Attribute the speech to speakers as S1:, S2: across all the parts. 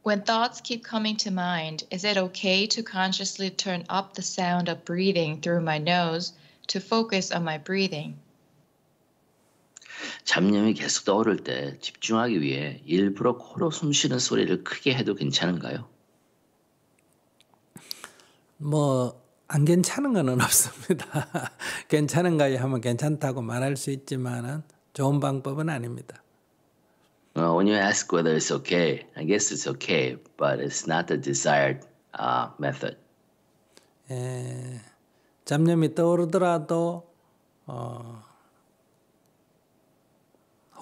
S1: When thoughts keep coming to mind, is it okay to consciously turn up the sound of breathing through my nose to focus on my breathing?
S2: 잡념이 계속 떠오를 때 집중하기 위해 일부러 코로 숨 쉬는 소리를 크게 해도 괜찮은가요?
S3: 안 괜찮은 건 없습니다. 괜찮은가요 하면 괜찮다고 말할 수 있지만은 좋은 방법은 아닙니다.
S2: When you ask whether it's okay, I guess it's okay, but it's not the desired method.
S3: 잡념이 떠오르더라도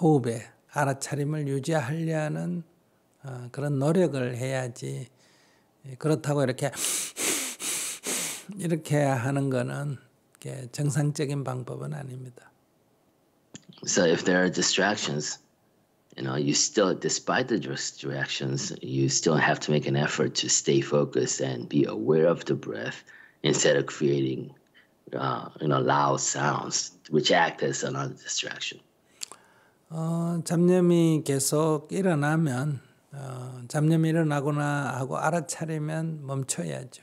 S3: 호흡에 알아차림을 유지하려는 그런 노력을 해야지. 그렇다고 이렇게 하는 거는 정상적인 방법은 아닙니다.
S2: So if there are distractions, you still, despite the distractions, you still have to make an effort to stay focused and be aware of the breath instead of creating, loud sounds which act as another distraction.
S3: 잡념이 계속 일어나면 잡념이 일어나거나 하고 알아차리면 멈춰야죠.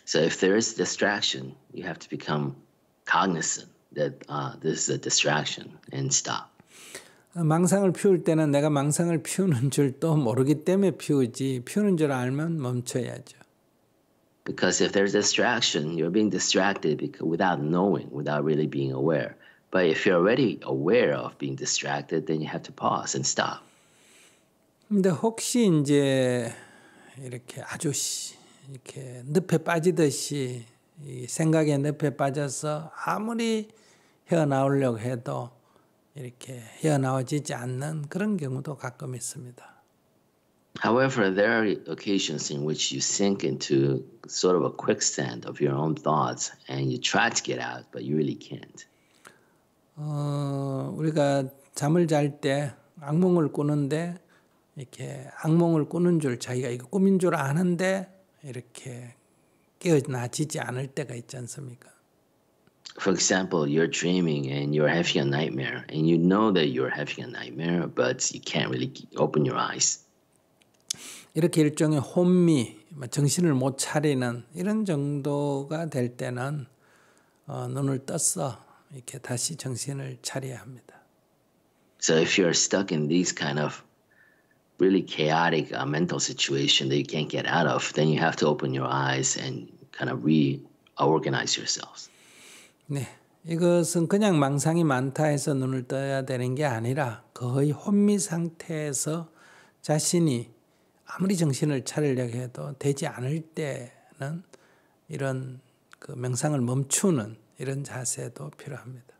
S2: So if there is distraction, you have to become cognizant that this is a distraction and stop.
S3: 망상을 피울 때는 내가 망상을 피우는 줄도 모르기 때문에 피우지 피우는 줄 알면 멈춰야죠.
S2: Because if there's distraction, you're being distracted without knowing, without really being aware. But if you're already aware of being distracted, then you have to pause and stop.
S3: 근데 혹시 이제 이렇게 아주 이렇게 늪에 빠지듯이 이 생각의 늪에 빠져서 아무리 헤어나오려고 해도 이렇게 헤어나오지지 않는 그런 경우도 가끔 있습니다.
S2: However, there are occasions in which you sink into sort of a quicksand of your own thoughts and you try to get out, but you really can't.
S3: 우리가 잠을 잘 때 악몽을 꾸는데 이렇게 악몽을 꾸는 줄 자기가 이거 꿈인 줄 아는데 이렇게 깨어나지지 않을 때가 있지 않습니까?
S2: For example, you're dreaming and you're having a nightmare and you know that you're having a nightmare, but you can't really open your eyes.
S3: 이렇게 일종의 혼미, 정신을 못 차리는 이런 정도가 될 때는 눈을 떠서 이렇게 다시 정신을 차려야 합니다.
S2: So if you're stuck in these kind of really chaotic mental situation that you can't get out of, then you have to open your eyes and kind of reorganize yourselves.
S3: 네, 이것은 그냥 망상이 많다 해서 눈을 떠야 되는 게 아니라 거의 혼미 상태에서 자신이 아무리 정신을 차리려고 해도 되지 않을 때는 이런 그 명상을 멈추는 이런 자세도 필요합니다.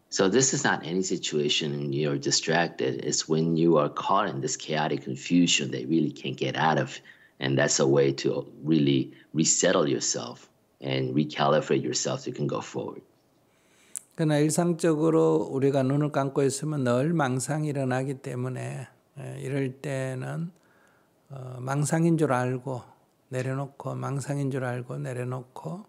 S2: So this is not any situation when you're distracted. It's when you are caught in this chaotic confusion that you really can't get out of. And that's a way to really resettle yourself and recalibrate yourself so you can go forward.
S3: 그러나 일상적으로 우리가 눈을 감고 있으면 늘 망상이 일어나기 때문에 이럴 때는 망상인 줄 알고 내려놓고 망상인 줄 알고 내려놓고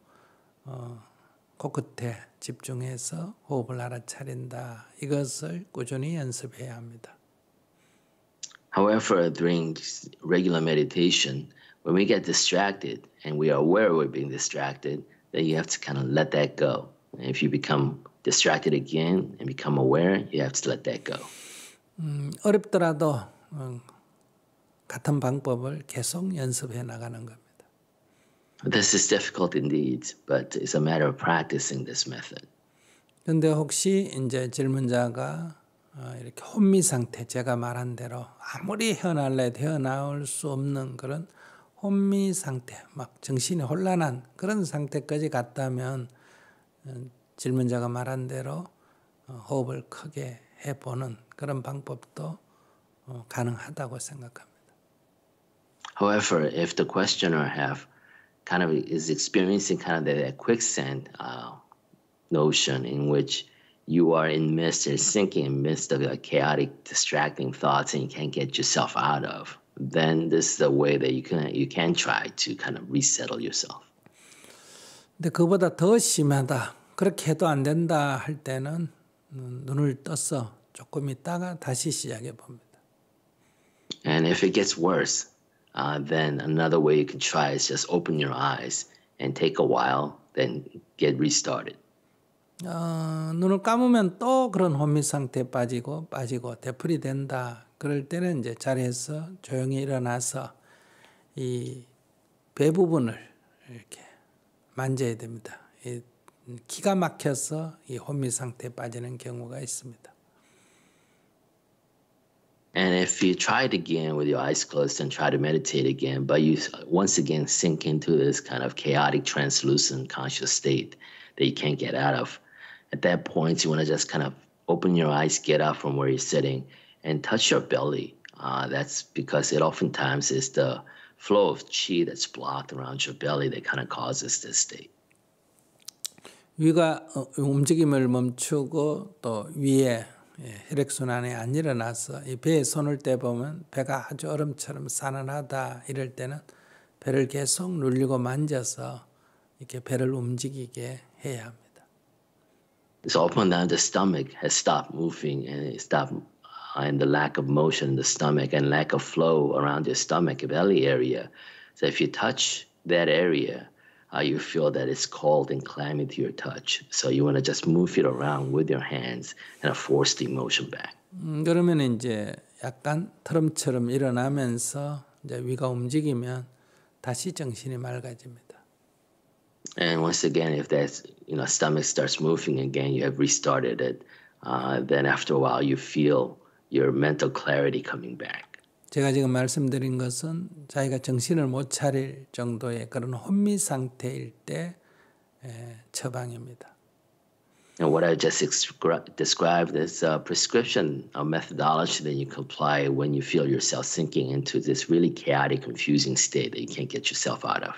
S3: 코끝에 집중해서 호흡을 알아차린다. 이것을 꾸준히 연습해야 합니다.
S2: However, during regular meditation, when we get distracted and we are aware we're being distracted, then you have to kind of let that go. And if you become distracted again and become aware, you have to let that go.
S3: 어렵더라도 같은 방법을 계속 연습해 나가는 겁니다.
S2: This is difficult indeed, but it's a matter of practicing this method.
S3: 그런데 혹시 이제 질문자가 이렇게 혼미 상태, 제가 말한 대로 아무리 헤어나올 수 없는 그런 혼미 상태, 막 정신이 혼란한 그런 상태까지 갔다면 질문자가 말한 대로 호흡을 크게 해보는 그런 방법도 가능하다고 생각합니다.
S2: However, if the questioner is experiencing kind of that quicksand notion in which you are in midst or sinking in midst of chaotic, distracting thoughts and you can't get yourself out of, then this is a way that you can try to kind of resettle yourself.
S3: 근데 그보다 더 심하다, 그렇게 해도 안 된다 할 때는 눈을 떠서 조금 있다가 다시 시작해 봅니다.
S2: And if it gets worse, then another way you can try is just open your eyes and take a while, then get restarted.
S3: 눈을 감으면 또 그런 혼미 상태에 빠지고 되풀이 된다. 그럴 때는 이제 자리에서 조용히 일어나서 이 배 부분을 이렇게 만져야 됩니다. 기가 막혀서 이 혼미 상태에 빠지는 경우가 있습니다.
S2: And if you try it again with your eyes closed and try to meditate again, but you once again sink into this kind of chaotic, translucent conscious state that you can't get out of, at that point, you want to just kind of open your eyes, get up from where you're sitting, and touch your belly. That's because it oftentimes is the flow of chi that's blocked around your belly that kind of causes this state.
S3: 위가 움직임을 멈추고 또 위에 혈액순환이 안 일어나서 이 배에 손을 떼보면 배가 아주 얼음처럼 싸늘하다 이럴 때는 배를 계속 눌리고 만져서 이렇게 배를 움직이게 해야 합니다.
S2: So often now the stomach has stopped moving and it stopped, and the lack of motion in the stomach and lack of flow around your stomach, belly area. So if you touch that area, you feel that it's cold and clammy to your touch. So you want to just move it around with your hands and force the emotion back.
S3: 그러면 이제 약간 트럼처럼 일어나면서 이제 위가 움직이면 다시 정신이 맑아집니다.
S2: And once again, if that stomach starts moving again, you have restarted it. Then after a while, you feel your mental clarity coming back.
S3: 제가 지금 말씀드린 것은 자기가 정신을 못 차릴 정도의 그런 혼미 상태일 때 처방입니다.
S2: And what I just described is a prescription, a methodology that you can apply when you feel yourself sinking into this really chaotic, confusing state that you can't get yourself out of.